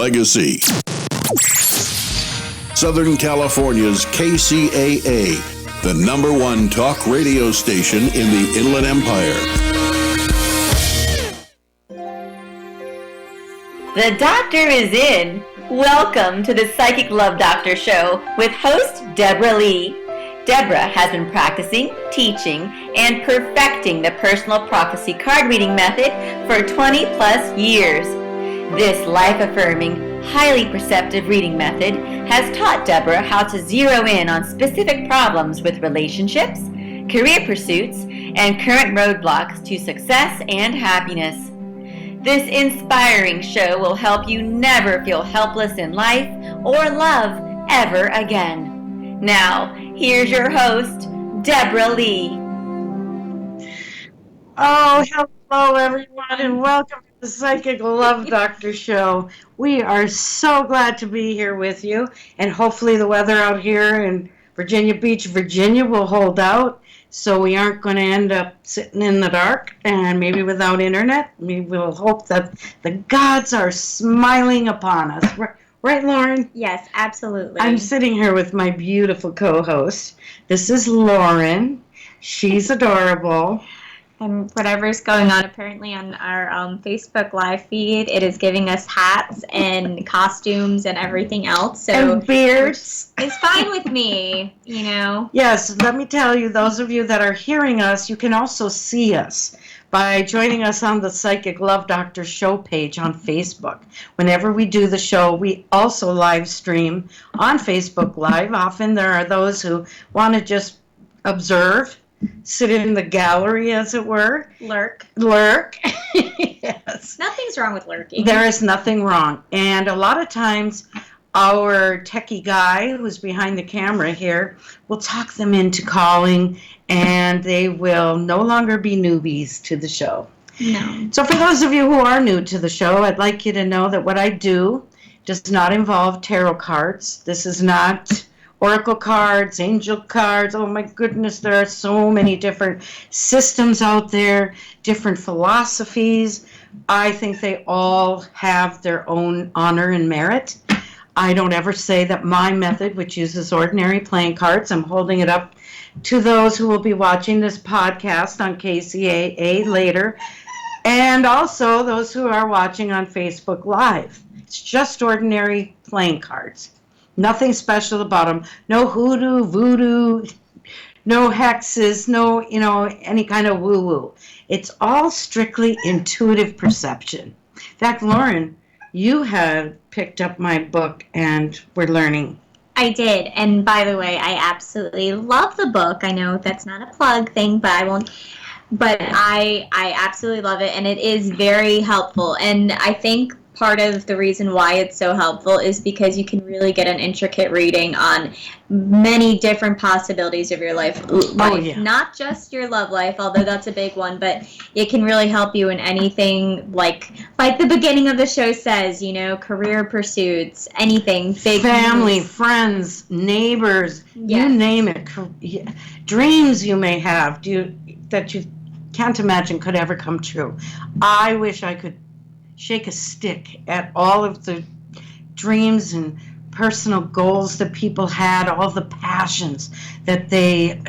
legacy. Southern California's KCAA, the #1 talk radio station in the Inland Empire. The doctor is in. Welcome to the Psychic Love Doctor Show with host Deborah Lee. Deborah has been practicing, teaching, and perfecting the personal prophecy card reading method for 20 plus years. This life-affirming, highly perceptive reading method has taught Deborah how to zero in on specific problems with relationships, career pursuits, and current roadblocks to success and happiness. This inspiring show will help you never feel helpless in life or love ever again. Now, here's your host, Deborah Lee. Oh, hello everyone, and welcome to the Psychic Love Doctor Show. We are so glad to be here with you, and hopefully the weather out here in Virginia Beach, Virginia will hold out, so we aren't going to end up sitting in the dark and maybe without internet. We will hope that the gods are smiling upon us. Right, Lauren? Yes, absolutely. I'm sitting here with my beautiful co-host. This is Lauren. She's adorable. And whatever's going on apparently on our Facebook live feed, it is giving us hats and costumes and everything else. So and beards. It's fine with me, you know. Yes, let me tell you, those of you that are hearing us, you can also see us by joining us on the Psychic Love Doctor Show page on Facebook. Whenever we do the show, we also live stream on Facebook Live. Often there are those who want to just observe, sit in the gallery, as it were. Lurk. Yes. Nothing's wrong with lurking. There is nothing wrong. And a lot of times, our techie guy who's behind the camera here will talk them into calling, and they will no longer be newbies to the show. No. So for those of you who are new to the show, I'd like you to know that what I do does not involve tarot cards. This is not oracle cards, angel cards. Oh my goodness, there are so many different systems out there, different philosophies. I think they all have their own honor and merit. I don't ever say that my method, which uses ordinary playing cards, I'm holding it up to those who will be watching this podcast on KCAA later, and also those who are watching on Facebook Live. It's just ordinary playing cards. Nothing special about them. No hoodoo, voodoo, no hexes, no, any kind of woo-woo. It's all strictly intuitive perception. In fact, Lauren, you have picked up my book and we're learning. I did. And by the way, I absolutely love the book. I know that's not a plug thing, but I won't. But I absolutely love it, and it is very helpful. And I think part of the reason why it's so helpful is because you can really get an intricate reading on many different possibilities of your life. Yeah. Not just your love life, although that's a big one, but it can really help you in anything, like the beginning of the show says, career pursuits, anything, big family, news. Friends, neighbors, Yes. You name it. Dreams you may have that you can't imagine could ever come true. I wish I could shake a stick at all of the dreams and personal goals that people had, all the passions that they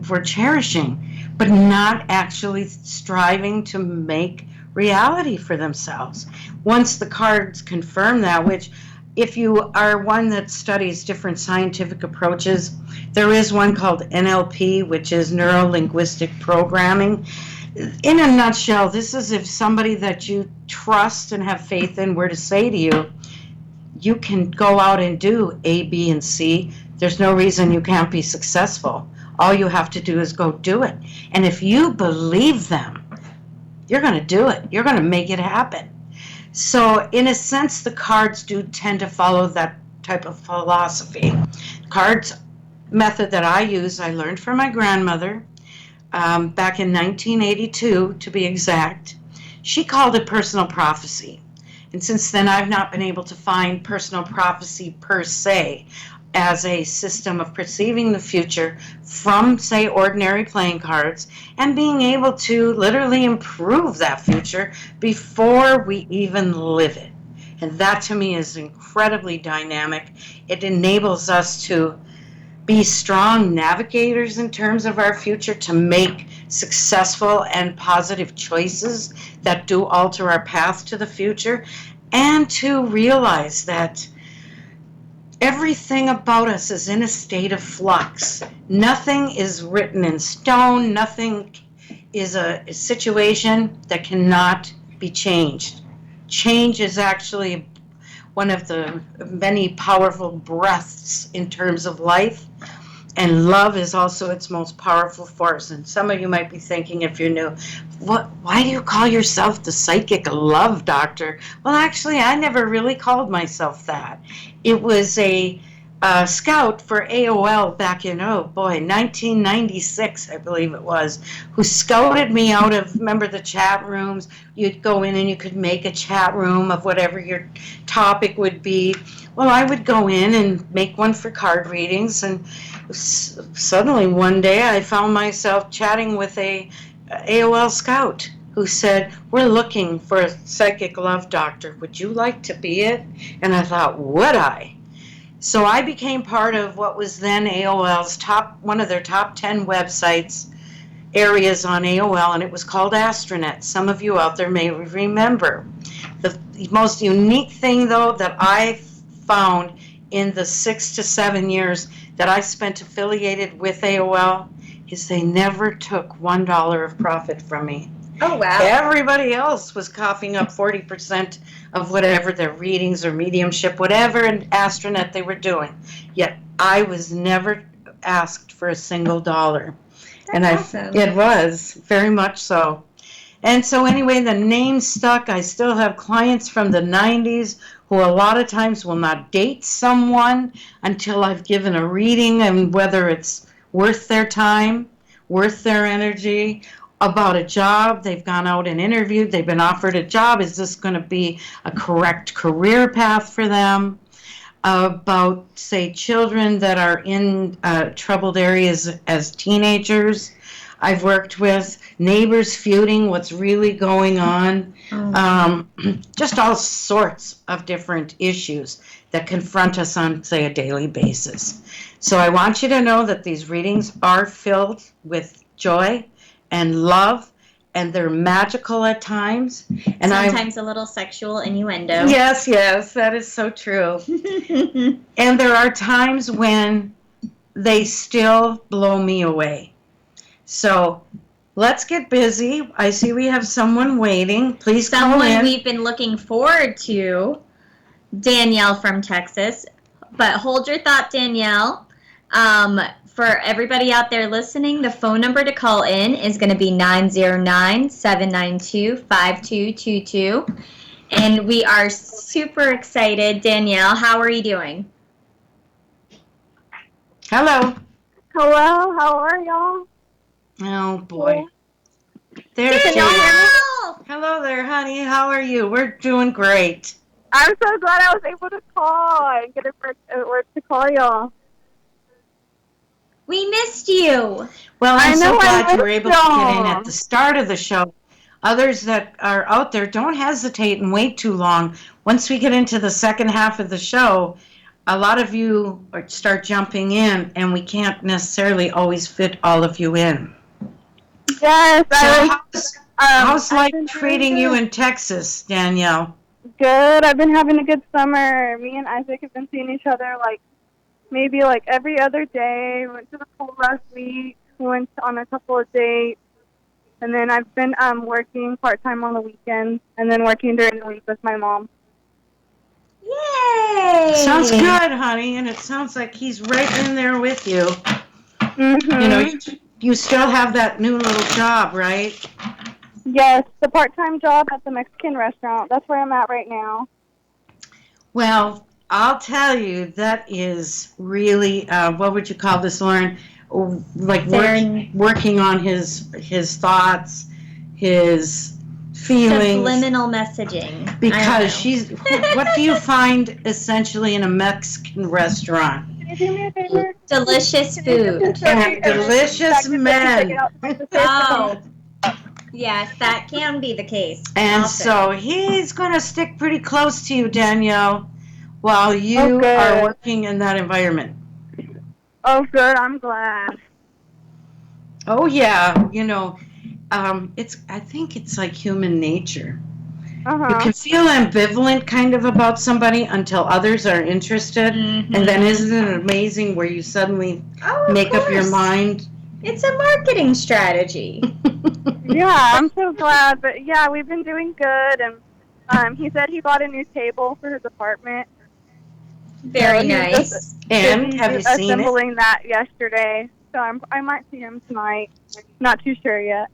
were cherishing, but not actually striving to make reality for themselves. Once the cards confirm that, which if you are one that studies different scientific approaches, there is one called NLP, which is neuro-linguistic programming. In a nutshell, this is if somebody that you trust and have faith in were to say to you, you can go out and do A, B, and C. There's no reason you can't be successful. All you have to do is go do it. And if you believe them, you're going to do it. You're going to make it happen. So in a sense, the cards do tend to follow that type of philosophy. Cards method that I use, I learned from my grandmother back in 1982, to be exact. She called it personal prophecy. And since then, I've not been able to find personal prophecy per se as a system of perceiving the future from, say, ordinary playing cards and being able to literally improve that future before we even live it. And that to me is incredibly dynamic. It enables us to be strong navigators in terms of our future, to make successful and positive choices that do alter our path to the future, and to realize that everything about us is in a state of flux. Nothing is written in stone. Nothing is a situation that cannot be changed. Change is actually one of the many powerful breaths in terms of life. And love is also its most powerful force. And some of you might be thinking, if you're new, why do you call yourself the psychic love doctor? Well, actually, I never really called myself that. It was a scout for AOL back in, 1996, I believe it was, who scouted me out of, remember the chat rooms? You'd go in and you could make a chat room of whatever your topic would be. Well, I would go in and make one for card readings, and suddenly one day I found myself chatting with a AOL scout who said, "We're looking for a psychic love doctor. Would you like to be it?" And I thought, would I? So I became part of what was then AOL's one of their top 10 websites, areas on AOL, and it was called Astronet. Some of you out there may remember. The most unique thing, though, that I found in the 6 to 7 years that I spent affiliated with AOL is they never took $1 of profit from me. Oh, wow. Everybody else was coughing up 40% of whatever their readings or mediumship, whatever in Astronet they were doing. Yet I was never asked for a single dollar. That's awesome. It was, very much so. And so anyway, the name stuck. I still have clients from the 90s who a lot of times will not date someone until I've given a reading, and whether it's worth their time, worth their energy, about a job. They've gone out and interviewed. They've been offered a job. Is this going to be a correct career path for them? About, say, children that are in troubled areas as teenagers. I've worked with neighbors feuding, what's really going on. Just all sorts of different issues that confront us on, say, a daily basis. So I want you to know that these readings are filled with joy and love, and they're magical at times. And sometimes a little sexual innuendo. Yes, that is so true. And there are times when they still blow me away. So let's get busy. I see we have someone waiting. Please call in. Someone we've been looking forward to, Danielle from Texas. But hold your thought, Danielle. For everybody out there listening, the phone number to call in is going to be 909-792-5222. And we are super excited. Danielle, how are you doing? Hello. Hello, how are y'all? Oh, boy. There she is. Hello there, honey. How are you? We're doing great. I'm so glad I was able to call and get it work to call y'all. We missed you. Well, I'm so glad you were able to get in at the start of the show. Others that are out there, don't hesitate and wait too long. Once we get into the second half of the show, a lot of you start jumping in, and we can't necessarily always fit all of you in. Yes. How's life treating you in Texas, Danielle? Good. I've been having a good summer. Me and Isaac have been seeing each other maybe every other day. We went to the pool last week. We went on a couple of dates. And then I've been working part-time on the weekends and then working during the week with my mom. Yay! Sounds good, honey, and it sounds like he's right in there with you. Mm-hmm. You know, you still have that new little job, right? Yes, the part-time job at the Mexican restaurant. That's where I'm at right now. Well, I'll tell you, that is really, what would you call this, Lauren? Working on his thoughts, his feelings. Subliminal messaging. Because what do you find essentially in a Mexican restaurant? Can you do me a favor? Delicious food. And delicious men. Oh. Yes, that can be the case. And often. so he's going to stick pretty close to you, Danielle, while Oh, you good. are working in that environment. Oh, good. I'm glad. Oh, yeah. I think it's like human nature. You Uh-huh. can feel ambivalent kind of about somebody until others are interested. Mhm. And then isn't it amazing where you suddenly of make up your course. mind? It's a marketing strategy. Yeah, I'm so glad. But yeah, we've been doing good, and he said he bought a new table for his apartment. Very So he was just nice. And busy have you seen it? assembling that yesterday. So I might see him tonight. Not too sure yet.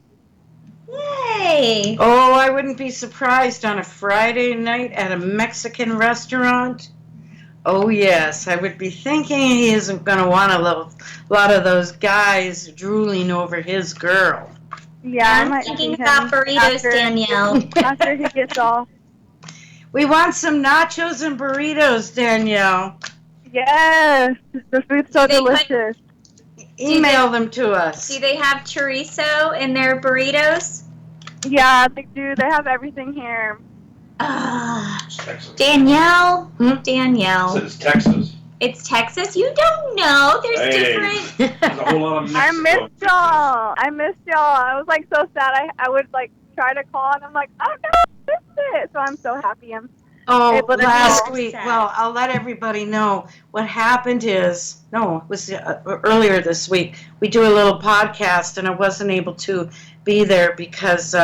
Yay! Oh, I wouldn't be surprised on a Friday night at a Mexican restaurant. Oh, yes, I would be thinking he isn't going to want a lot of those guys drooling over his girl. Yeah, I I'm might see thinking him about burritos, Danielle. after he gets off. We want some nachos and burritos, Danielle. Yes, the food's so delicious. Email them to us. Do they have chorizo in their burritos? Yeah, they do. They have everything here. Danielle. Hmm? Danielle. It's Texas. It's Texas? You don't know. There's different. There's a whole lot of I Mexico. missed y'all. I was like so sad. I would like try to call, and I'm like, oh no, I missed it. So I'm so happy. Oh, Able to last call. week. Well, I'll let everybody know what happened is, no, it was earlier this week. We do a little podcast, and I wasn't able to be there because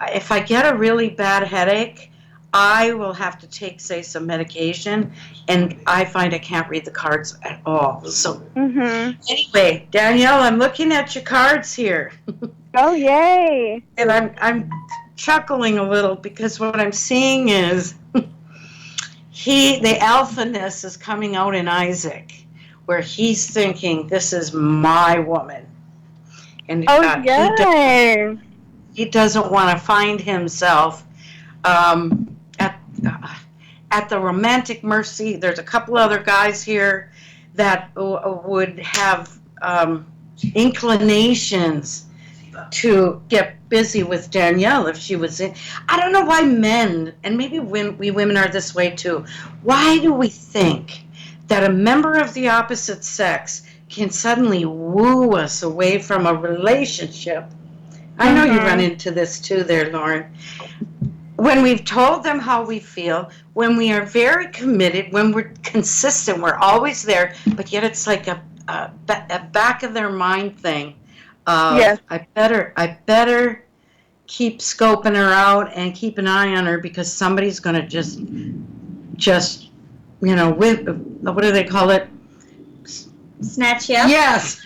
if I get a really bad headache, I will have to take, say, some medication, and I find I can't read the cards at all. So anyway, Danielle, I'm looking at your cards here. Oh, yay. And I'm chuckling a little because what I'm seeing is the alphaness is coming out in Isaac, where he's thinking, this is my woman. And yay. he doesn't want to find himself at the romantic mercy. There's a couple other guys here that would have inclinations to get busy with Danielle if she was in. I don't know why men, and maybe we women are this way too, why do we think that a member of the opposite sex can suddenly woo us away from a relationship? I know you run into this too there, Lauren. When we've told them how we feel, when we are very committed, when we're consistent, we're always there, but yet it's like a back of their mind thing. Yes. I better keep scoping her out and keep an eye on her because somebody's going to just what do they call it? Snatch you up? Yes.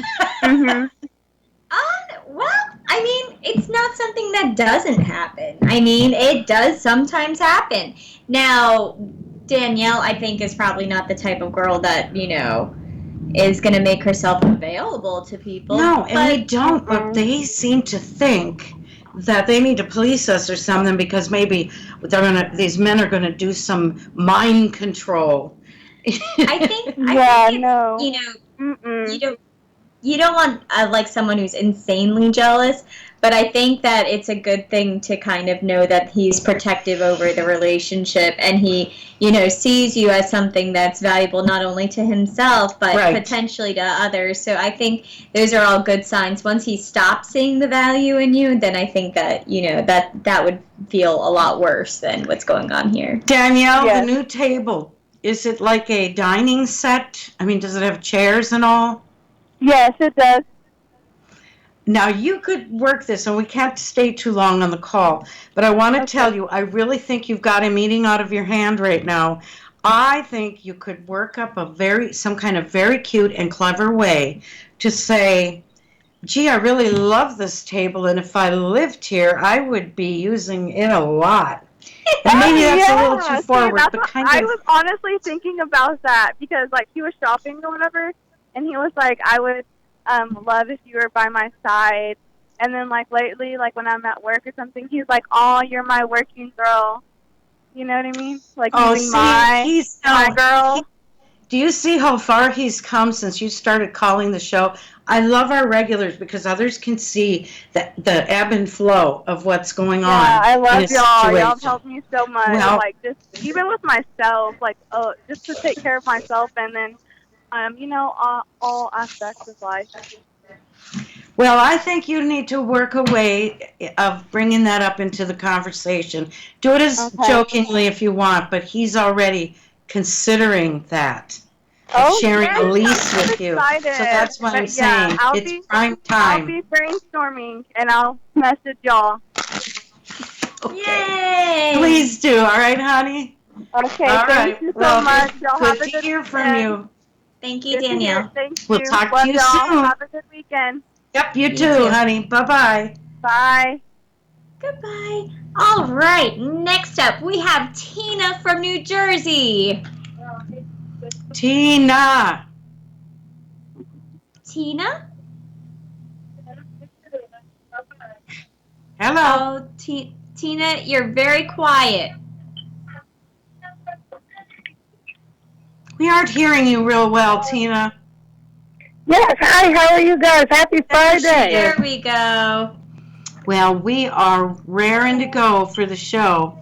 Well, I mean, it's not something that doesn't happen. I mean, it does sometimes happen. Now, Danielle, I think, is probably not the type of girl that, is going to make herself available to people. No, and we don't, but they seem to think that they need to police us or something because maybe these men are going to do some mind control. I think no. You don't want like someone who's insanely jealous, but I think that it's a good thing to kind of know that he's protective over the relationship and he, sees you as something that's valuable not only to himself but potentially to others. So I think those are all good signs. Once he stops seeing the value in you, then I think that, that would feel a lot worse than what's going on here. Danielle, the new table, is it like a dining set? I mean, does it have chairs and all? Yes, it does. Now, you could work this, and we can't stay too long on the call, but I want to tell you, I really think you've got him eating out of your hand right now. I think you could work up some kind of very cute and clever way to say, gee, I really love this table, and if I lived here, I would be using it a lot. And maybe that's a little too forward, but I was honestly thinking about that because, like, he was shopping or whatever, and he was like, I would love if you were by my side. And then, like, lately, like, when I'm at work or something, he's like, oh, you're my working girl. You know what I mean? Like, using my girl. Do you see how far he's come since you started calling the show? I love our regulars because others can see the ebb and flow of what's going on. Yeah, I in love a y'all. Y'all have situation. helped me so much. Well, Like, just even with myself, like, just to take care of myself, and then, all aspects of life. well, I think you need to work a way of bringing that up into the conversation. Do it as Okay. jokingly if you want, but he's already considering that. Of Oh, sharing yes, a I'm lease so with you. excited. So that's what I'm But yeah, saying. It's prime I'll time. be brainstorming, and I'll message y'all. Okay. Yay! Please do. All right, honey? Okay, All thank right. you so Well, much. Y'all good have a to good hear from weekend. you. Thank you, Good to hear. Danielle. Thank We'll you. talk to Love you y'all. soon. Have a good weekend. Yep, you You too, too. honey. Bye-bye. Bye. Goodbye. All right, next up we have Tina from New Jersey. Tina. Tina? Hello. Oh, Tina, you're very quiet. We aren't hearing you real well, Tina. Yes. Hi. How are you guys? Happy Friday. There we go. Well, we are raring to go for the show,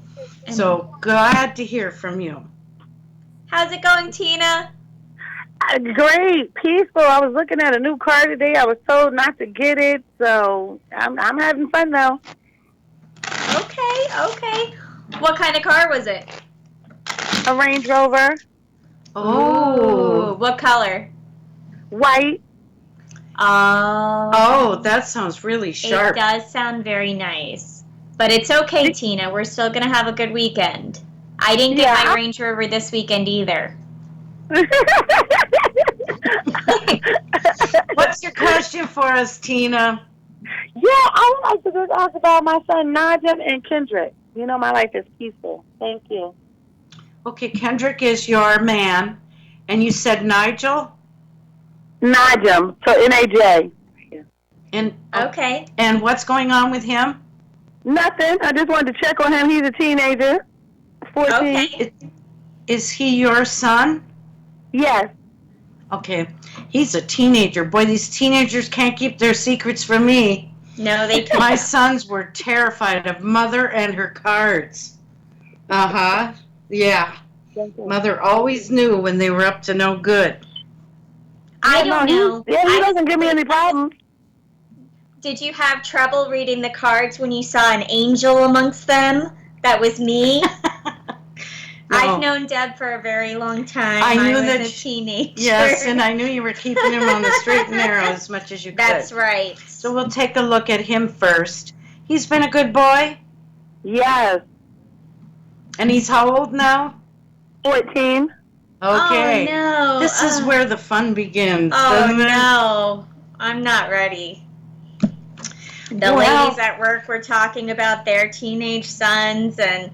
And so glad to hear from you. how's it going, Tina? Great, peaceful. I was looking at a new car today. I was told not to get it, so I'm having fun though. Okay. What kind of car was it? A Range Rover, Oh. Ooh, what color? white. Oh, that sounds really It sharp. does sound very nice. But it's okay, Tina. We're still going to have a good weekend. I didn't get my Range Rover this weekend either. What's your question for us, Tina? Yeah, I would like to just ask about my son Najim and Kendrick. You know, my life is peaceful. Thank you. Okay, Kendrick is your man, and you said Nigel? Najim, so N-A-J. And Okay. And what's going on with him? Nothing. I just wanted to check on him. He's a teenager, 14. Okay. Is he your son? Yes. Okay, he's a teenager. Boy, these teenagers can't keep their secrets from me. No, they can't. My sons were terrified of Mother and her cards. Uh-huh. Yeah. Mother always knew when they were up to no good. I don't know. He doesn't give me any problems. Did you have trouble reading the cards when you saw an angel amongst them? That was me. No. I've known Deb for a very long time. I knew was that a teenager. Yes, and I knew you were keeping him on the straight and narrow as much as you could. That's right. So we'll take a look at him first. He's been a good boy? Yes. And he's how old now? 14. Okay. Oh, no. This is where the fun begins, Oh, doesn't it? no. I'm not ready. The ladies at work were talking about their teenage sons, and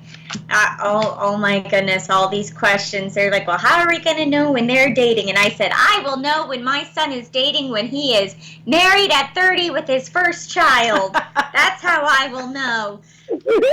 oh my goodness, all these questions. They're like, well, how are we going to know when they're dating? And I said, I will know when my son is dating when he is married at 30 with his first child. That's how I will know.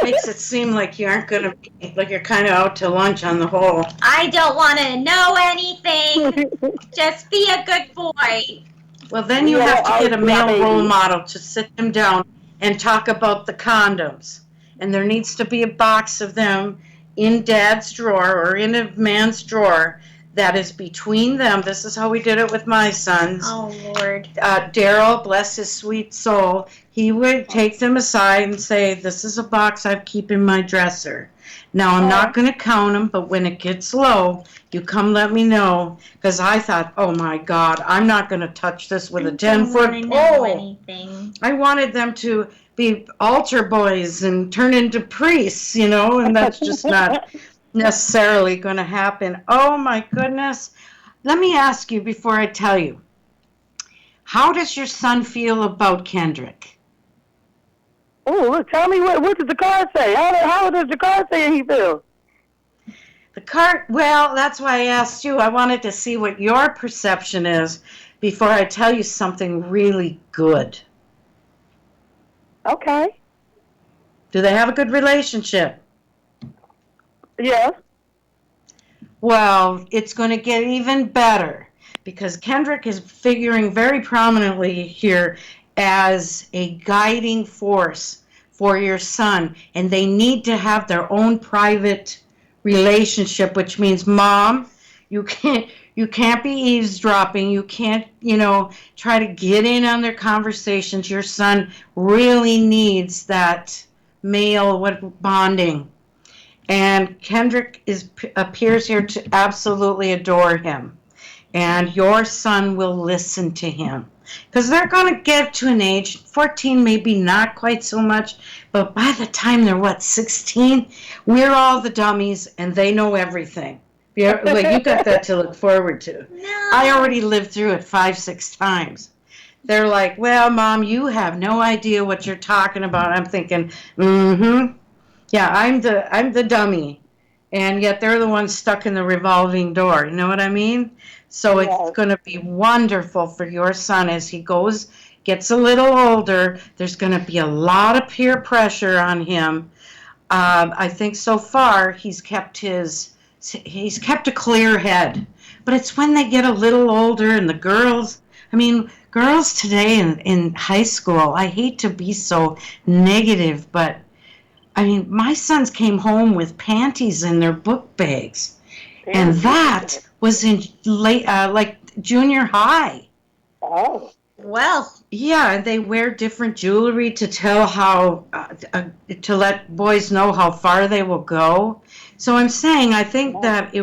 Makes it seem like you aren't going to be, like you're kind of out to lunch on the whole. I don't want to know anything. Just be a good boy. Well, then you have to get a male role model to sit them down and talk about the condoms. And there needs to be a box of them in Dad's drawer or in a man's drawer that is between them. This is how we did it with my sons. Oh, Lord. Daryl, bless his sweet soul, he would take them aside and say, this is a box I keep in my dresser. Now, I'm not going to count them, but when it gets low, you come let me know. Because I thought, oh, my God, I'm not going to touch this with a 10-foot pole. I wanted them to be altar boys and turn into priests, you know, and that's just not necessarily going to happen. Oh, my goodness. Let me ask you before I tell you. How does your son feel about Kendrick? Oh, look, tell me what does the card say? How does the card say he feels? The card, well, that's why I asked you. I wanted to see what your perception is before I tell you something really good. Okay. Do they have a good relationship? Yes. Well, it's going to get even better because Kendrick is figuring very prominently here as a guiding force for your son, and they need to have their own private relationship, which means, Mom, you can't be eavesdropping. You can't, try to get in on their conversations. Your son really needs that male bonding. And Kendrick appears here to absolutely adore him. And your son will listen to him. Because they're going to get to an age, 14 maybe not quite so much, but by the time they're, 16, we're all the dummies and they know everything. Well, you got that to look forward to. No. I already lived through it 5-6 times. They're like, well, Mom, you have no idea what you're talking about. I'm thinking, yeah, I'm the dummy, and yet they're the ones stuck in the revolving door. You know what I mean? So it's going to be wonderful for your son as he gets a little older. There's going to be a lot of peer pressure on him. I think so far he's kept a clear head, but it's when they get a little older and the girls. I mean, girls today in high school. I hate to be so negative, but. I mean, my sons came home with panties in their book bags, and that was in junior high. Oh. Well. Yeah, and they wear different jewelry to tell to let boys know how far they will go. So I'm saying I think that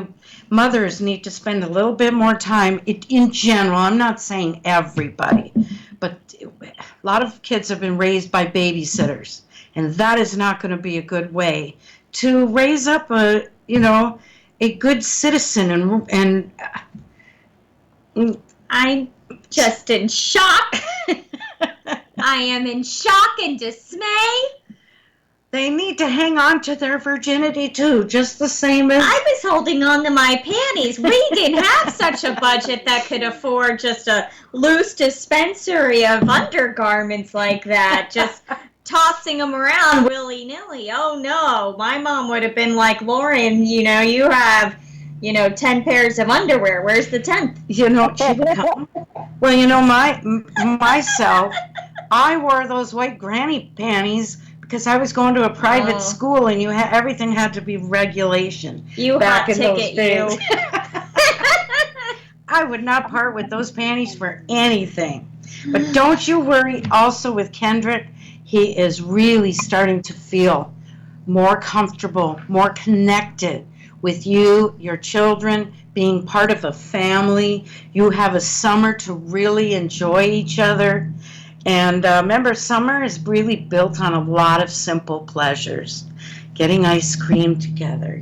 mothers need to spend a little bit more time, in general, I'm not saying everybody, but a lot of kids have been raised by babysitters. And that is not going to be a good way to raise up a good citizen. And I'm just in shock. I am in shock and dismay. They need to hang on to their virginity too, just the same as... I was holding on to my panties. We didn't have such a budget that could afford just a loose dispensary of undergarments like that. Just... tossing them around willy-nilly. Oh no, my mom would have been like, Lauren, you have, 10 pairs of underwear. Where's the 10th? Well, myself, I wore those white granny panties because I was going to a private school and everything had to be regulation. You back hot in those ticket, days. you. I would not part with those panties for anything. But don't you worry also with Kendrick. He is really starting to feel more comfortable, more connected with you, your children, being part of a family. You have a summer to really enjoy each other. And remember, summer is really built on a lot of simple pleasures. Getting ice cream together,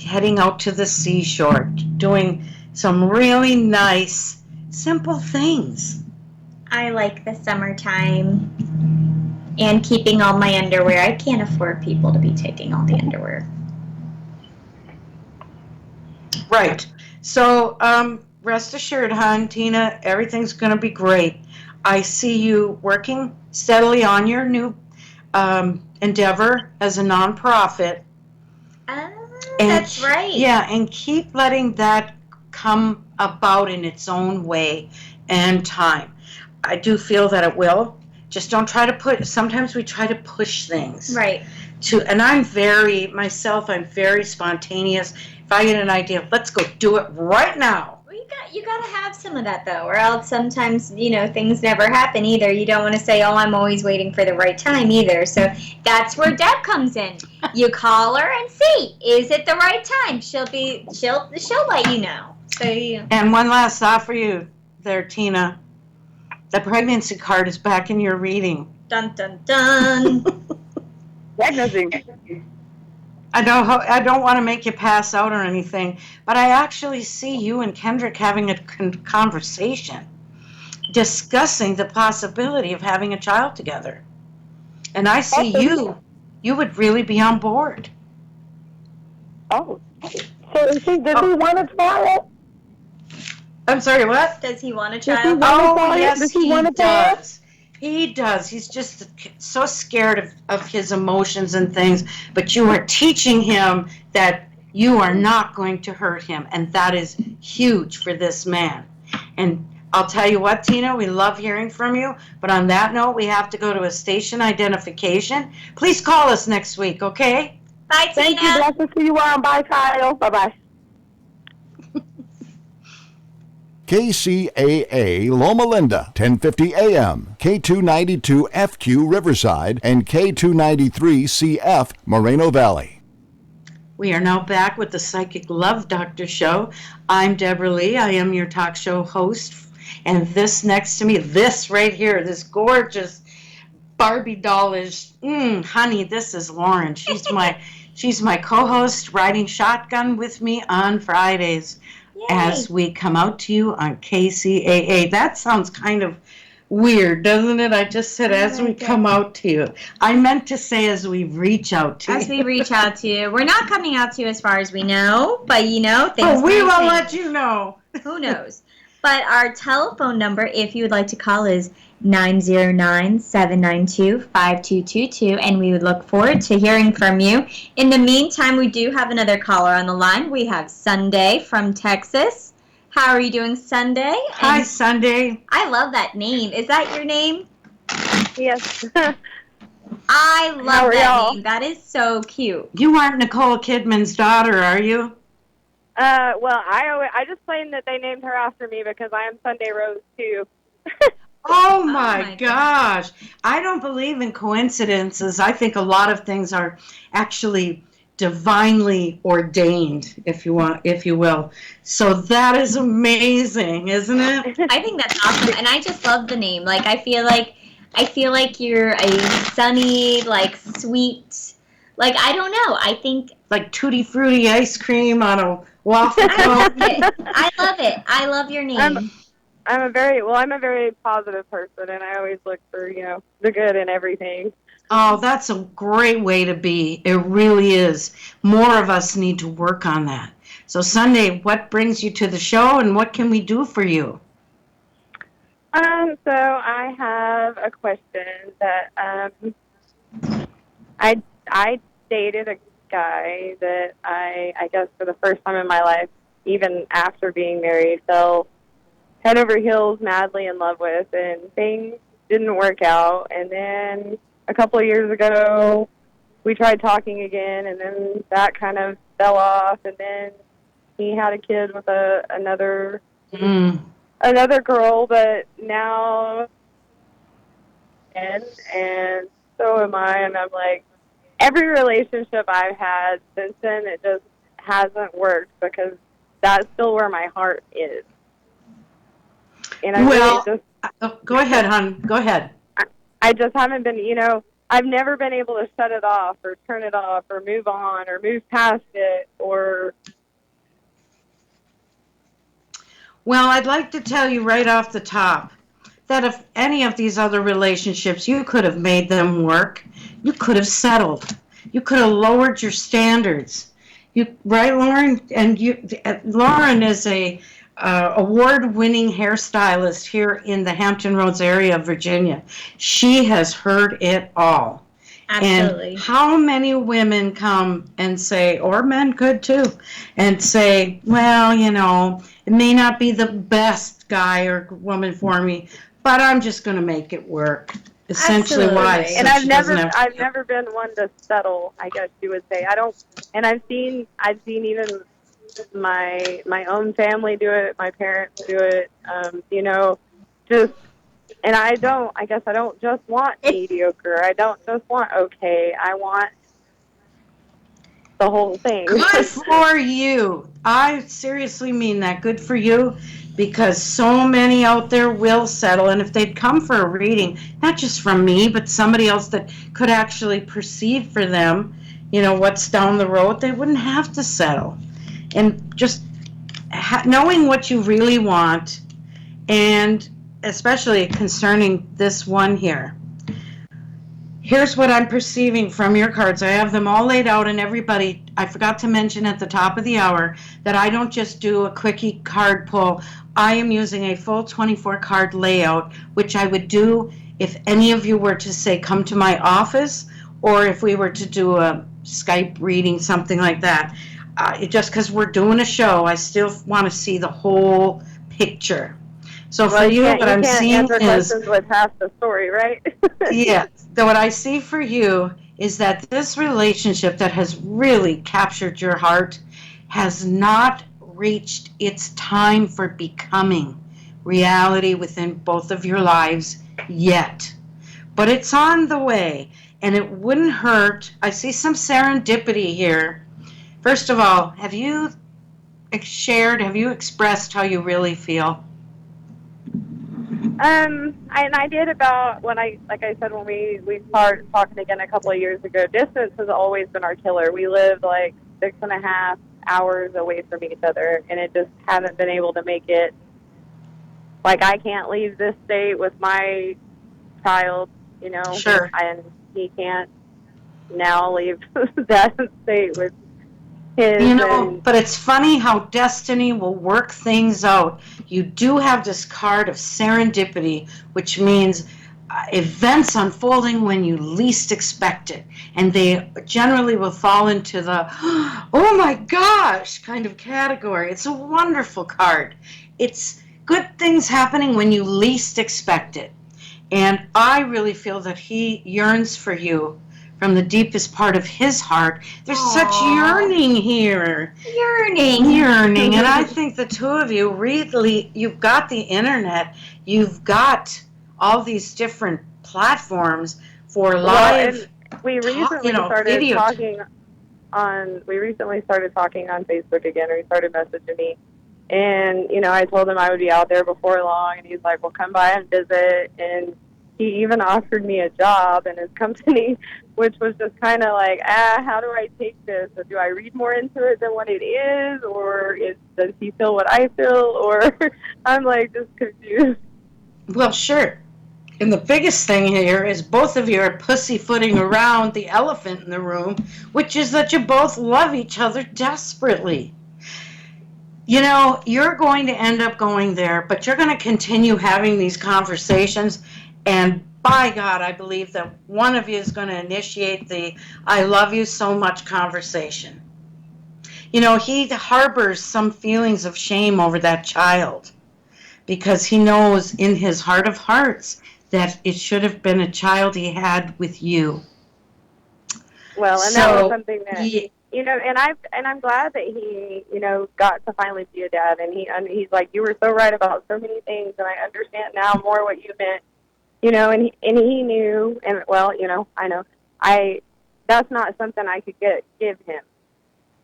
heading out to the seashore, doing some really nice, simple things. I like the summertime. And keeping all my underwear. I can't afford people to be taking all the underwear. Right. So rest assured, hon, Tina, everything's going to be great. I see you working steadily on your new endeavor as a nonprofit. That's right. Yeah, and keep letting that come about in its own way and time. I do feel that it will. Just don't try to sometimes we try to push things. Right. And I'm very spontaneous. If I get an idea, let's go do it right now. Well, you got to have some of that, though, or else sometimes, things never happen either. You don't want to say, I'm always waiting for the right time either. So that's where Deb comes in. You call her and see, is it the right time? She'll let you know. So And one last thought for you there, Tina. The pregnancy card is back in your reading. Dun, dun, dun. Pregnancy. I don't want to make you pass out or anything, but I actually see you and Kendrick having a conversation, discussing the possibility of having a child together. And I see you would really be on board. Oh. So does he want to try it? I'm sorry, what? Does he want a child? Oh, yes, he does. He does. He's just so scared of his emotions and things. But you are teaching him that You are not going to hurt him, and that is huge for this man. And I'll tell you what, Tina, we love hearing from you, but on that note, we have to go to a station identification. Please call us next week, okay? Bye, Tina. Thank you. Blessings to you all. Bye, Kyle. Bye-bye. KCAA Loma Linda, 1050 AM, K292FQ Riverside, and K293CF Moreno Valley. We are now back with the Psychic Love Doctor Show. I'm Deborah Lee. I am your talk show host. And this next to me, this right here, this gorgeous Barbie doll is, honey, this is Lauren. She's my co-host, riding shotgun with me on Fridays. Yay. As we come out to you on KCAA. That sounds kind of weird, doesn't it? I just said as we come out to you. I meant to say as we reach out to you. As we reach out to you. We're not coming out to you as far as we know, but things we will let you know. Who knows? But our telephone number, if you would like to call, is 909-792-5222, and we would look forward to hearing from you. In the meantime, we do have another caller on the line. We have Sunday from Texas. How are you doing, Sunday? Hi, Sunday. I love that name. Is that your name? Yes. I love that name. That is so cute. You aren't Nicole Kidman's daughter, are you? Well, I just claim that they named her after me because I am Sunday Rose, too. Oh my gosh. I don't believe in coincidences. I think a lot of things are actually divinely ordained, if you will. So that is amazing, isn't it? I think that's awesome, and I just love the name. Like I feel like you're a sunny, like sweet, like I don't know. I think like tutti frutti ice cream on a waffle cone. I love it. I love your name. I'm a very positive person, and I always look for, the good in everything. Oh, that's a great way to be. It really is. More of us need to work on that. So, Sunday, what brings you to the show, and what can we do for you? So I have a question that I dated a guy that I guess for the first time in my life, even after being married, fell head over heels madly in love with, and things didn't work out. And then a couple of years ago, we tried talking again, and then that kind of fell off. And then he had a kid with another girl, but now and so am I. And I'm like, every relationship I've had since then, it just hasn't worked because that's still where my heart is. And I go ahead, hon. Go ahead. I just haven't been, I've never been able to shut it off or turn it off or move on or move past it or... Well, I'd like to tell you right off the top that if any of these other relationships, you could have made them work. You could have settled. You could have lowered your standards. Right, Lauren? And Lauren is a award-winning hairstylist here in the Hampton Roads area of Virginia. She has heard it all. Absolutely. And how many women come and say, or men could too, and say, well, it may not be the best guy or woman for me, but I'm just going to make it work. Essentially, why? And I've never been one to settle, I guess you would say. I've seen even my own family do it, my parents do it, and I don't just want mediocre. I don't just want okay. I want the whole thing. Good for you. I seriously mean that. Good for you, because so many out there will settle, and if they'd come for a reading, not just from me, but somebody else that could actually perceive for them, what's down the road, they wouldn't have to settle. And just knowing what you really want, and especially concerning this one here. Here's what I'm perceiving from your cards. I have them all laid out, and everybody, I forgot to mention at the top of the hour that I don't just do a quickie card pull. I am using a full 24 card layout, which I would do if any of you were to say, come to my office, or if we were to do a Skype reading, something like that. just because we're doing a show, I still want to see the whole picture. So for you, what I'm seeing answer is, questions with half the story, right? yeah, so what I see for you is that this relationship that has really captured your heart has not reached its time for becoming reality within both of your lives yet. But it's on the way, and it wouldn't hurt. I see some serendipity here. First of all, have you expressed how you really feel? I did about when like I said, when we started talking again a couple of years ago. Distance has always been our killer. We lived like 6.5 hours away from each other, and it just haven't been able to make it. Like, I can't leave this state with my child, Sure. and he can't now leave that state with his. But it's funny how destiny will work things out. You do have this card of serendipity, which means events unfolding when you least expect it. And they generally will fall into the, oh my gosh, kind of category. It's a wonderful card. It's good things happening when you least expect it. And I really feel that he yearns for you from the deepest part of his heart. There's such yearning here. Yearning. And I think the two of you really, you've got the internet, you've got all these different platforms for live. We recently started talking on Facebook again, or he started messaging me. And, I told him I would be out there before long, and he's like, well, come by and visit. And he even offered me a job in his company, which was just kind of like, how do I take this? Do I read more into it than what it is? Or does he feel what I feel? Or I'm like just confused. Well, sure. And the biggest thing here is both of you are pussyfooting around the elephant in the room, which is that you both love each other desperately. You're going to end up going there, but you're going to continue having these conversations. And by God, I believe that one of you is going to initiate the I love you so much conversation. He harbors some feelings of shame over that child because he knows in his heart of hearts that it should have been a child he had with you. Well, and that was something that... and I'm glad that he, got to finally be a dad. And he's like, you were so right about so many things, and I understand now more what you meant. And he knew, and well, I know, that's not something I could give him,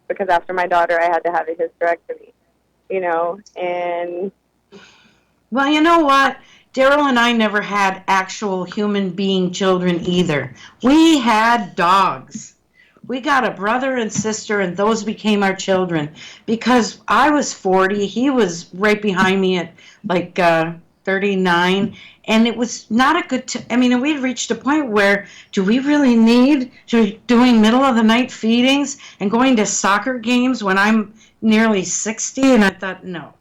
because after my daughter, I had to have a hysterectomy, and. Well, you know what? Daryl and I never had actual human being children either. We had dogs. We got a brother and sister, and those became our children. Because I was 40, he was right behind me at like 39, and it was not a good we'd reached a point where, do we really need to be doing middle of the night feedings and going to soccer games when I'm nearly 60? And I thought, no.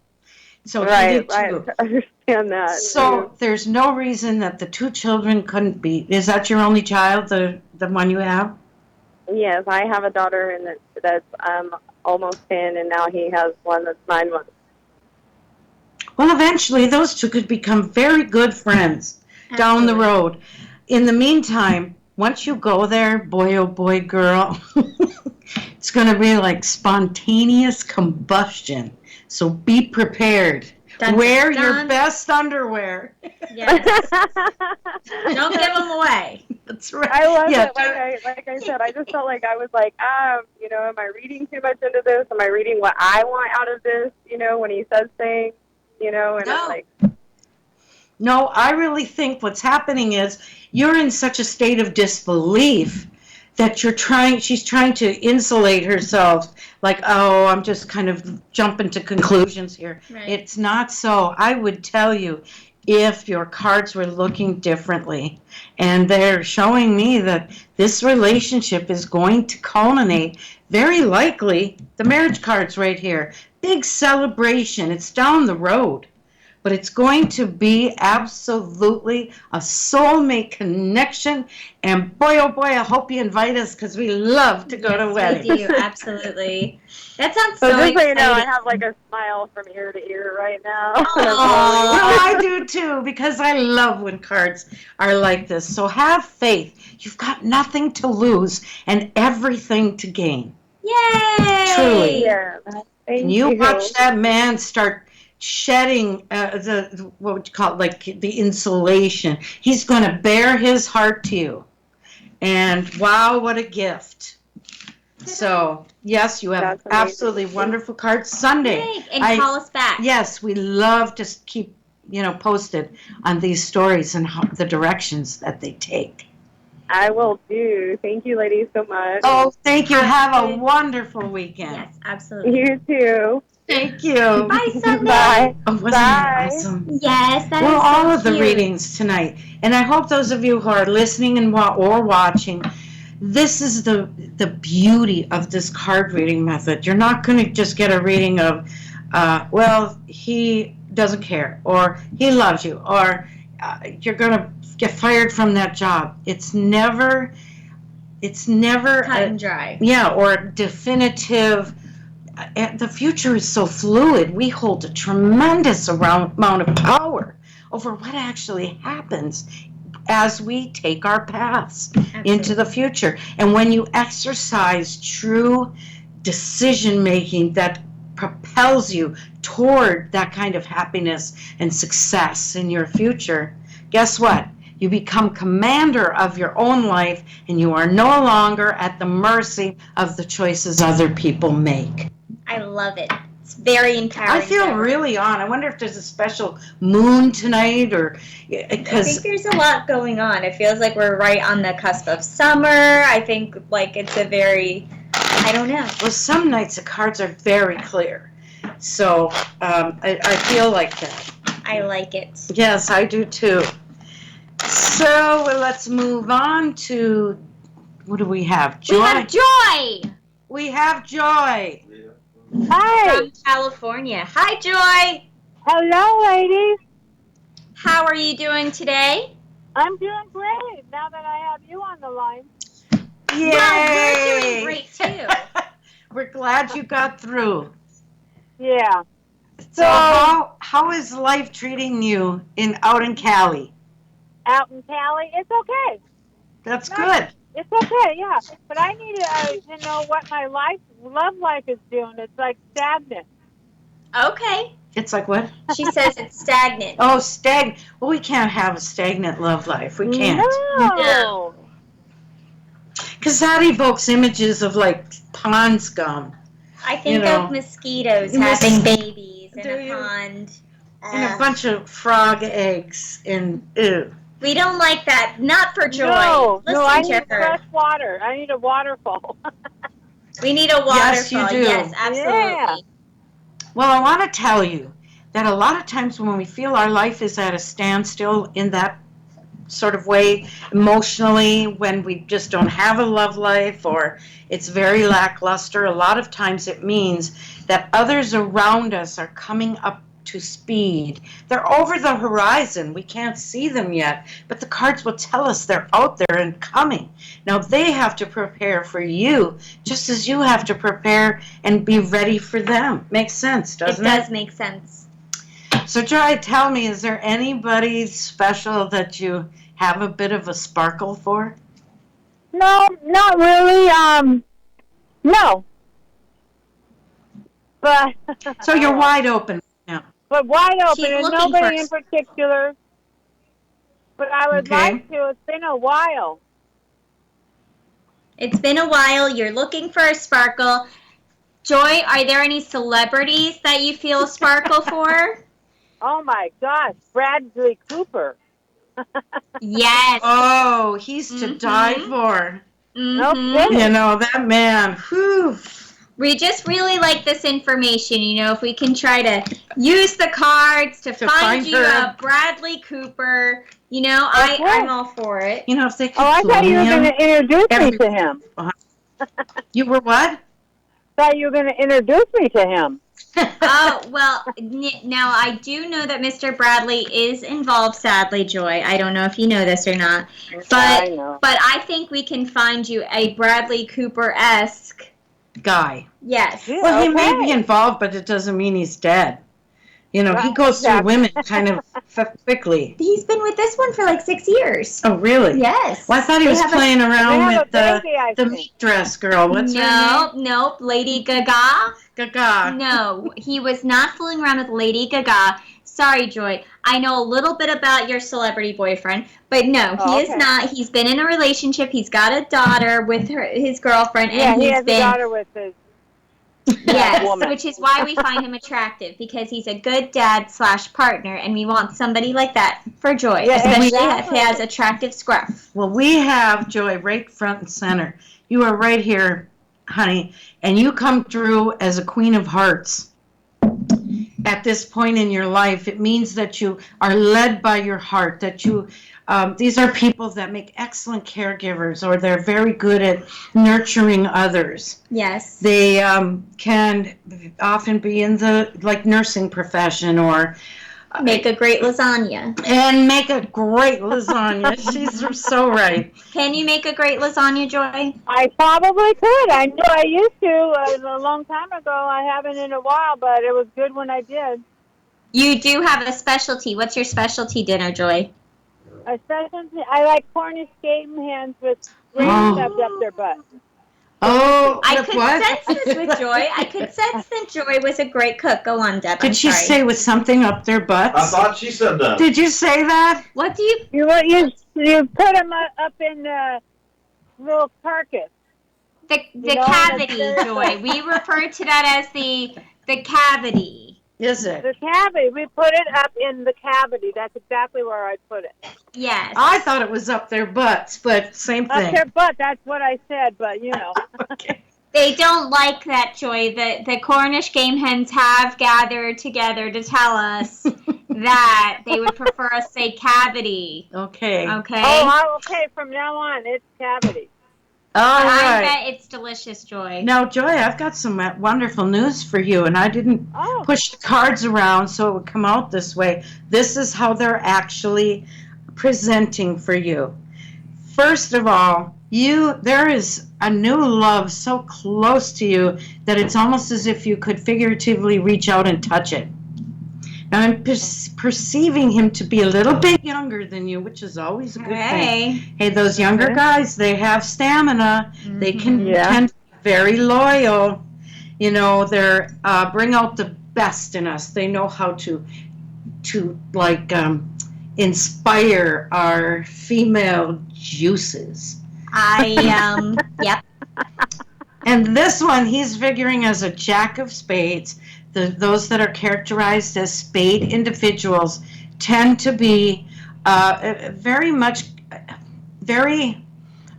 So right, I understand that. So there's no reason that the two children couldn't be. Is that your only child, the one you have? Yes, I have a daughter, and that's almost 10, and now he has one that's 9 months. Well, eventually those two could become very good friends down the road. In the meantime, once you go there, boy, oh boy, girl, it's going to be like spontaneous combustion. So be prepared. Wear your best underwear. Yes. Don't give them away. That's right. I love it. Like I said, I just felt like I was like, am I reading too much into this? Am I reading what I want out of this? When he says things, and no. I'm like. No, I really think what's happening is you're in such a state of disbelief that she's trying to insulate herself, like, oh, I'm just kind of jumping to conclusions here. Right. It's not so. I would tell you, if your cards were looking differently, and they're showing me that this relationship is going to culminate, very likely, the marriage card's right here, big celebration, it's down the road, but it's going to be absolutely a soulmate connection. And boy, oh boy, I hope you invite us because we love to go to weddings. We do, absolutely. That sounds So so just exciting. so you know, I have like a smile from ear to ear right now. Oh, I do too, because I love when cards are like this. So have faith. You've got nothing to lose and everything to gain. Yay! Truly. Yeah. And you watch that man start shedding the what would you call it, like the insulation. He's going to bare his heart to you. And wow, what a gift. So, yes, you have absolutely wonderful cards. Sunday. Yay. And call us back. Yes, we love to keep, posted on these stories and the directions that they take. I will do. Thank you, ladies, so much. Oh, thank you. Have a wonderful weekend. Yes, absolutely. You too. Thank you. Bye, Sunday. Bye. Oh, wasn't Bye. it awesome? Yes, that Well, is so all of the cute. readings tonight. And I hope those of you who are listening and or watching, this is the beauty of this card reading method. You're not going to just get a reading of, well, he doesn't care, or he loves you, or you're going to get fired from that job. It's never Cut and dry. Yeah, or definitive. The future is so fluid. We hold a tremendous amount of power over what actually happens as we take our paths into the future. And when you exercise true decision making that propels you toward that kind of happiness and success in your future, guess what? You become commander of your own life, and you are no longer at the mercy of the choices other people make. I love it. It's very empowering. I feel really on. I wonder if there's a special moon tonight, or I think there's a lot going on. It feels like we're right on the cusp of summer. I think like it's a very, I don't know. Well, some nights the cards are very clear, so I feel like that. I like it. Yes, I do too. So let's move on to, what do we have? Joy. We have Joy. We have Joy. Hi. From California. Hi, Joy. Hello, ladies. How are you doing today? I'm doing great now that I have you on the line. Yay! Well, we're doing great too. We're glad you got through. Yeah. So how is life treating you out in Cali? Out in Cali, it's okay. That's good. It's okay, yeah. But I need to know what my love life is doing. It's like stagnant. Okay. It's like what? She says it's stagnant. Oh, Well, we can't have a stagnant love life. We can't. No. Because that evokes images of like pond scum. I think of mosquitoes having babies in Do a you? pond. And a bunch of frog eggs and ew. We don't like that. Not for Joy. No, I Listen need to her. fresh water. I need a waterfall. We need a waterfall. Yes, you do. Yes, absolutely. Yeah. Well, I want to tell you that a lot of times when we feel our life is at a standstill in that sort of way, emotionally, when we just don't have a love life or it's very lackluster, a lot of times it means that others around us are coming up to speed. They're over the horizon. We can't see them yet, but the cards will tell us they're out there and coming. Now they have to prepare for you just as you have to prepare and be ready for them. Makes sense, doesn't it? It does make sense. So Joy, tell me, is there anybody special that you have a bit of a sparkle for? No, not really. No. But So you're wide open now. But wide open, She's and looking nobody first. in particular. But I would Okay. like to. It's been a while. It's been a while. You're looking for a sparkle. Joy, are there any celebrities that you feel a sparkle for? Oh my gosh, Bradley Cooper. Yes. Oh, he's to die for. No Mhm. kidding. You know, that man, whew. We just really like this information. You know, if we can try to use the cards to find you her. a Bradley Cooper, you know, Okay. I'm all for it. You know, if they could Oh, I thought you were clone going him. to introduce me every- to him. You were what? Thought you were going to introduce me to him. Oh, well, now I do know that Mr. Bradley is involved, sadly, Joy. I don't know if you know this or not. I know. But I think we can find you a Bradley Cooper-esque guy. Yes. Yeah, Well, he okay. may be involved, but it doesn't mean he's dead. You know, he goes through women kind of quickly. He's been with this one for like 6 years. Oh, really? Yes. Well, I thought he was playing around with the meat dress girl. What's her name? Nope. Lady Gaga. Gaga. No, he was not fooling around with Lady Gaga. Sorry, Joy. I know a little bit about your celebrity boyfriend, but no, he is not. He's been in a relationship. He's got a daughter with his girlfriend, and he has a daughter with his. Yes, woman. which is why we find him attractive, because he's a good dad/partner, and we want somebody like that for Joy, especially if he has attractive scruff. Well, we have Joy right front and center. You are right here, honey, and you come through as a queen of hearts. At this point in your life, it means that you are led by your heart, that you these are people that make excellent caregivers, or they're very good at nurturing others. Yes. They can often be in the nursing profession, or make a great lasagna. And make a great lasagna. She's so right. Can you make a great lasagna, Joy? I probably could. I know I used to a long time ago. I haven't in a while, but it was good when I did. You do have a specialty. What's your specialty dinner, Joy? A specialty. I like Cornish game hens with gravy shoved up their butt. Oh, I could sense this with Joy. I could sense that Joy was a great cook. Go on, Deb. Did she say with something up their butts? I thought she said that. Did you say that? What do you? You put them up in the little carcass. The cavity, Joy. We refer to that as the cavity. Is it? The cavity. We put it up in the cavity. That's exactly where I put it. Yes. I thought it was up their butts, but same thing. Up their butt. That's what I said, but you know. Okay. They don't like that, Joy. The Cornish game hens have gathered together to tell us that they would prefer us say cavity. Okay. Okay. Oh, okay. From now on, it's cavity. All right. I bet it's delicious, Joy. Now, Joy, I've got some wonderful news for you, and I didn't push the cards around so it would come out this way. This is how they're actually presenting for you. First of all, there is a new love so close to you that it's almost as if you could figuratively reach out and touch it. Now, I'm perceiving him to be a little bit younger than you, which is always a good thing. Hey, those younger guys, they have stamina. Mm-hmm. They can tend to be very loyal. You know, they're bring out the best in us. They know how to inspire our female juices. Yep. And this one, he's figuring as a jack of spades. Those that are characterized as spade individuals tend to be very,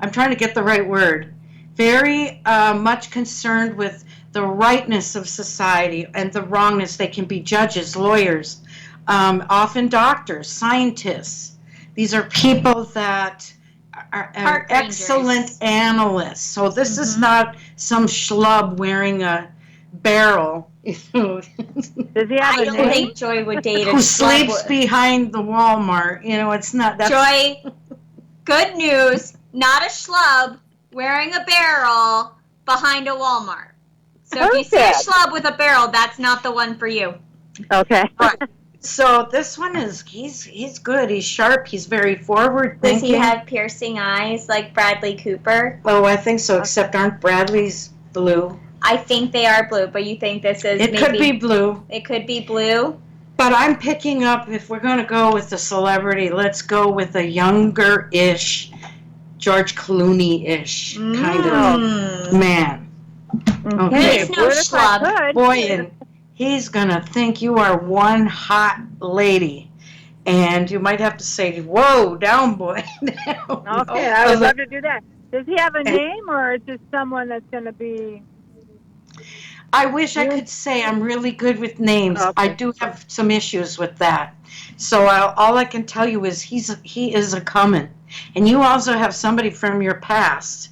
I'm trying to get the right word, very much concerned with the rightness of society and the wrongness. They can be judges, lawyers, often doctors, scientists. These are people that are excellent analysts. So this is not some schlub wearing a barrel. Does he have I don't think Joy would date a who sleeps behind the Walmart? You know, it's not. Joy, good news. Not a schlub wearing a barrel behind a Walmart. So if you see a schlub with a barrel, that's not the one for you. Okay. All right. So this one he's good. He's sharp. He's very forward thinking. Does he have piercing eyes like Bradley Cooper? Oh, I think so. Except aren't Bradley's blue? I think they are blue, but you think this is It could be blue. It could be blue. But I'm picking up, if we're going to go with the celebrity, let's go with a younger-ish, George Clooney-ish kind of man. Okay. He's no schlub. Boy, and he's going to think you are one hot lady. And you might have to say, whoa, down, boy. Down. Okay, I would love to do that. Does he have a name, or is it someone that's going to be... I wish I could say I'm really good with names. Okay. I do have some issues with that. So all I can tell you is he is a coming. And you also have somebody from your past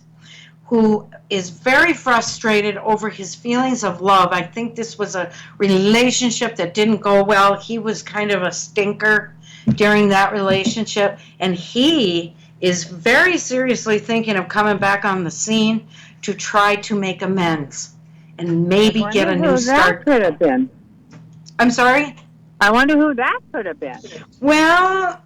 who is very frustrated over his feelings of love. I think this was a relationship that didn't go well. He was kind of a stinker during that relationship, and he is very seriously thinking of coming back on the scene to try to make amends and maybe get a new start. That could have been. I'm sorry? I wonder who that could have been. Well,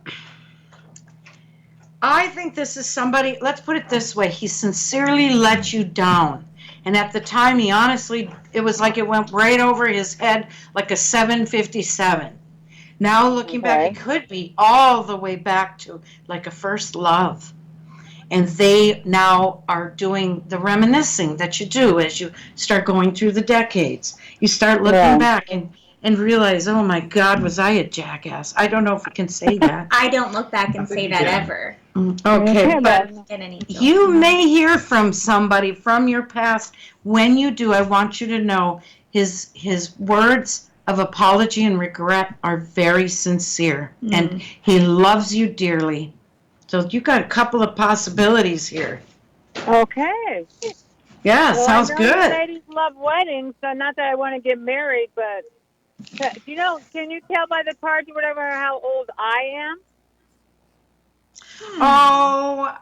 I think this is somebody, let's put it this way, he sincerely let you down. And at the time, he honestly, it was like it went right over his head like a 757. Now looking back, it could be all the way back to like a first love. And they now are doing the reminiscing that you do as you start going through the decades. You start looking back and realize, oh my God, was I a jackass? I don't know if we can say that. I don't look back and say that ever. Okay, but you may hear from somebody from your past. When you do, I want you to know his words of apology and regret are very sincere, and he loves you dearly. So you got a couple of possibilities here. Okay. Yeah, sounds good. Ladies love weddings, so not that I want to get married, but do you know? Can you tell by the cards or whatever how old I am? Oh,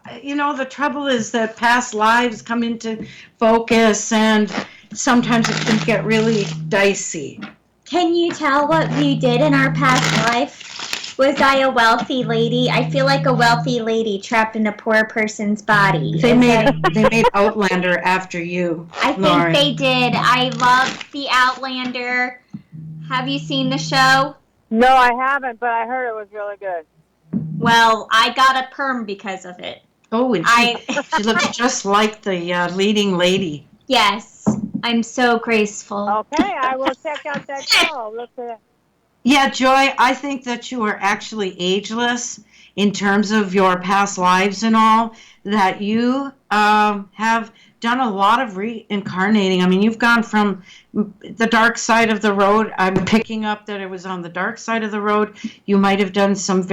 the trouble is that past lives come into focus, and sometimes it can get really dicey. Can you tell what you did in our past life? Was I a wealthy lady? I feel like a wealthy lady trapped in a poor person's body. They made Outlander after you, I think Lauren. they did. I love the Outlander. Have you seen the show? No, I haven't, but I heard it was really good. Well, I got a perm because of it. Oh, and she looked just like the leading lady. Yes, I'm so graceful. Okay, I will check out that show. Look at it. Yeah, Joy, I think that you are actually ageless in terms of your past lives and all, that you have done a lot of reincarnating. I mean, you've gone from the dark side of the road. I'm picking up that it was on the dark side of the road. You might have done some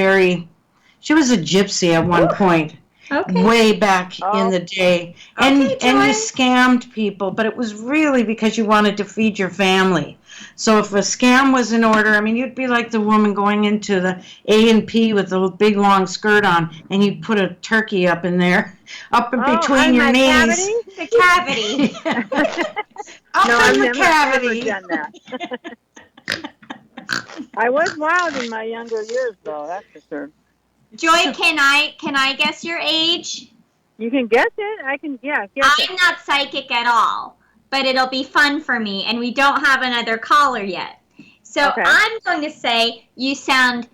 she was a gypsy at one point. Okay. Way back in the day. And you scammed people, but it was really because you wanted to feed your family. So if a scam was in order, I mean, you'd be like the woman going into the A&P with the big long skirt on, and you'd put a turkey up in there, up in between your knees. Cavity? The cavity. I've never done that. I was wild in my younger years, though, that's for sure. Joy, can I guess your age? You can guess it. I can, guess it. I'm not psychic at all, but it'll be fun for me, and we don't have another caller yet. So I'm going to say you sound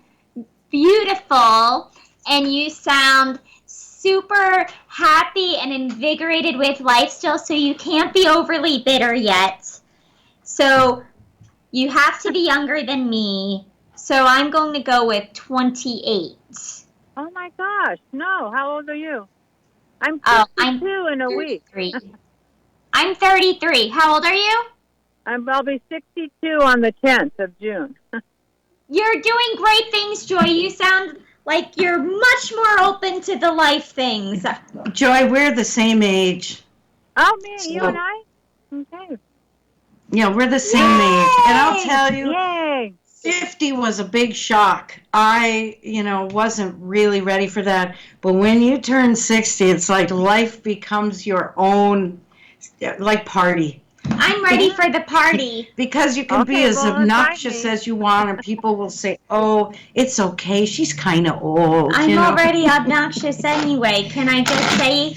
beautiful, and you sound super happy and invigorated with life still, so you can't be overly bitter yet. So you have to be younger than me, so I'm going to go with 28. Oh my gosh, no. How old are you? I'm 62 in a week. I'm 33. How old are you? I'll be 62 on the 10th of June. You're doing great things, Joy. You sound like you're much more open to the life things. Joy, we're the same age. Oh, man, you and I? Okay. Yeah, we're the same age. And I'll tell you, Yay. 50 was a big shock. I, wasn't really ready for that. But when you turn 60, it's like life becomes your own, like, party. I'm ready for the party. Because you can be as obnoxious as you want, and people will say, oh, it's okay, she's kind of old. I'm already obnoxious anyway. Can I just say,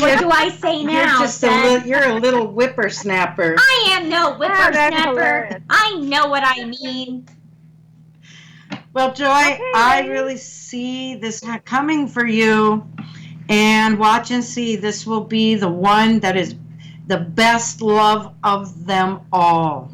what do I say now? You're a little whippersnapper. I am no whippersnapper. I know what I mean. Well, Joy, I really see this coming for you, and watch and see. This will be the one that is the best love of them all.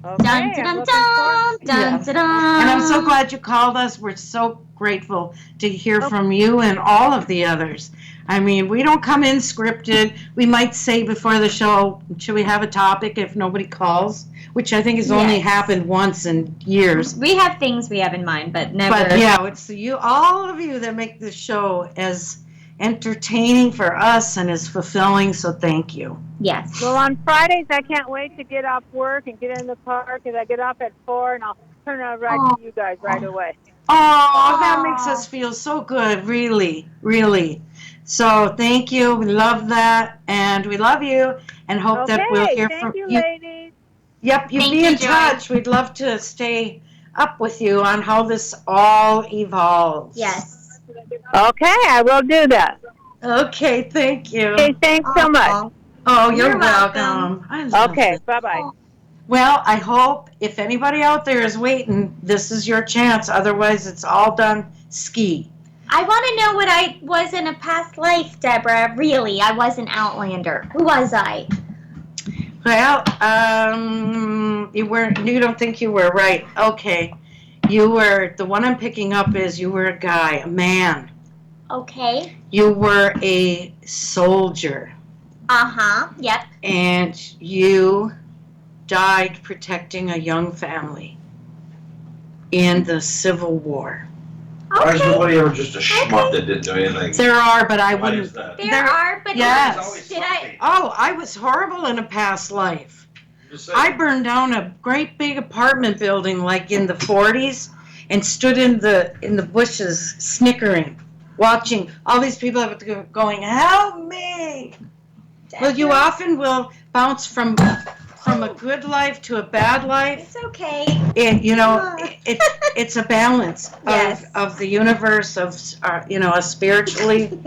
Okay, dun, dun, dun, dun, dun, dun. And I'm so glad you called us. We're so grateful to hear from you and all of the others. I mean, we don't come in scripted. We might say before the show, should we have a topic if nobody calls? Which I think has only happened once in years. We have things we have in mind, but never. But yeah, it's all of you that make this show as entertaining for us and is fulfilling, so thank you. Yes. Well, on Fridays, I can't wait to get off work and get in the car because I get off at 4 and I'll turn it right to you guys right away. Oh, that makes us feel so good, really, really. So thank you. We love that, and we love you, and hope that we'll hear from you. Thank you, ladies. Yep, you be in touch. We'd love to stay up with you on how this all evolves. Yes. Okay, I will do that. Okay, thank you. Okay, thanks so much. Oh, you're welcome. Okay, bye-bye. Well, I hope if anybody out there is waiting, this is your chance. Otherwise, it's all done ski. I want to know what I was in a past life, Deborah. Really, I was an Outlander. Who was I? Well, you don't think you were right. Okay. You were, the one I'm picking up is you were a guy, a man. Okay. You were a soldier. Uh-huh, yep. And you died protecting a young family in the Civil War. Okay. Why is nobody ever just a schmuck that didn't do anything? There are, but I wouldn't. Why is that? There are, but yes. Did I? Oh, I was horrible in a past life. I burned down a great big apartment building like in the 40s and stood in the bushes snickering, watching all these people going, help me. Well, you often will bounce from a good life to a bad life. It's okay. It's a balance of the universe of spiritually.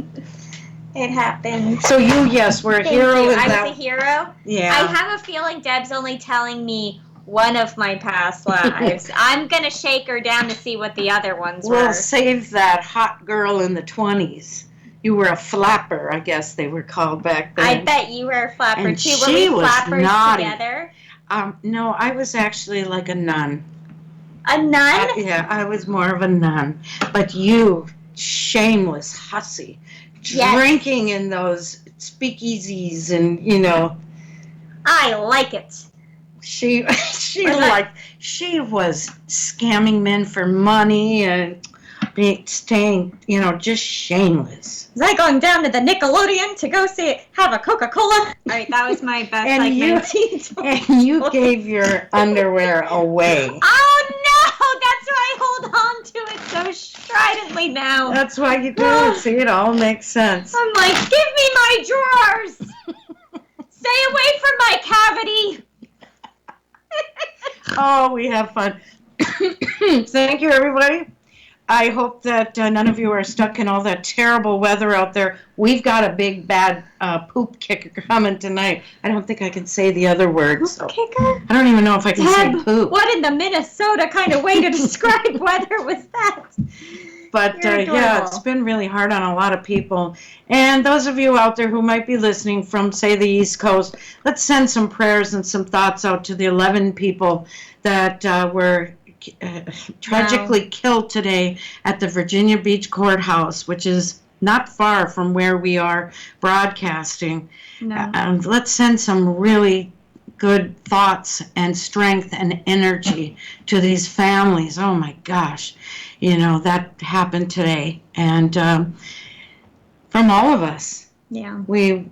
It happened. So you, were a hero. I was a hero? Yeah. I have a feeling Deb's only telling me one of my past lives. I'm going to shake her down to see what the other ones were. We'll save that hot girl in the 20s. You were a flapper, I guess they were called back then. I bet you were a flapper, and too. She were we was flappers naughty. Together? No, I was actually like a nun. A nun? Yeah, I was more of a nun. But you, shameless hussy, drinking in those speakeasies and, I like it. She was scamming men for money and staying, just shameless. Was I going down to the Nickelodeon to go have a Coca-Cola? All right, that was my best, and you gave your underwear away. Oh, no! That's why I hold on to it so stridently now. That's why you do it. See, it all makes sense. I'm like, give me my drawers! Stay away from my cavity! Oh, we have fun. Thank you, everybody. I hope that none of you are stuck in all that terrible weather out there. We've got a big, bad poop kicker coming tonight. I don't think I can say the other words. Poop kicker? I don't even know if I can say poop. What in the Minnesota kind of way to describe weather was that? But, it's been really hard on a lot of people. And those of you out there who might be listening from, say, the East Coast, let's send some prayers and some thoughts out to the 11 people that were tragically killed today at the Virginia Beach Courthouse, which is not far from where we are broadcasting. No. Let's send some really good thoughts and strength and energy to these families. Oh my gosh, that happened today. And from all of us, we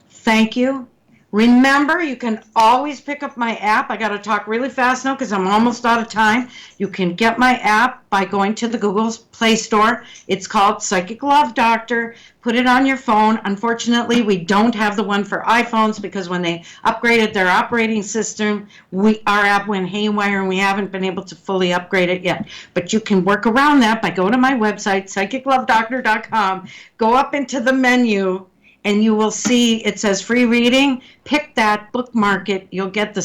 thank you. Remember, you can always pick up my app. I got to talk really fast now because I'm almost out of time. You can get my app by going to the Google Play Store. It's called Psychic Love Doctor. Put it on your phone. Unfortunately, we don't have the one for iPhones because when they upgraded their operating system, our app went haywire and we haven't been able to fully upgrade it yet. But you can work around that by going to my website, psychiclovedoctor.com. Go up into the menu, and you will see it says free reading. Pick that, bookmark it. You'll get the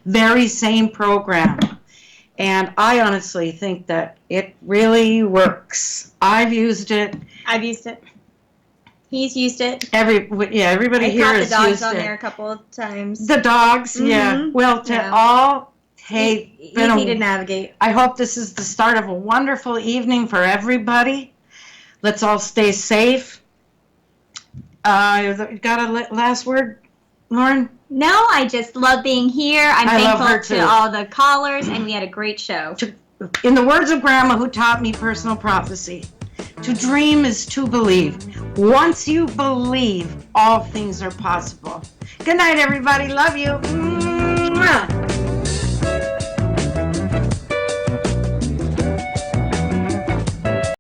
very same program. And I honestly think that it really works. I've used it. He's used it. Everybody here has used it. I caught the dogs on there a couple of times. The dogs, yeah. Well, all, hey. Easy to navigate. I hope this is the start of a wonderful evening for everybody. Let's all stay safe. Got a last word, Lauren? No, I just love being here. I'm thankful to all the callers, and we had a great show. In the words of Grandma, who taught me personal prophecy, To dream is to believe. Once you believe, all things are possible. Good night, everybody. Love you. Mwah.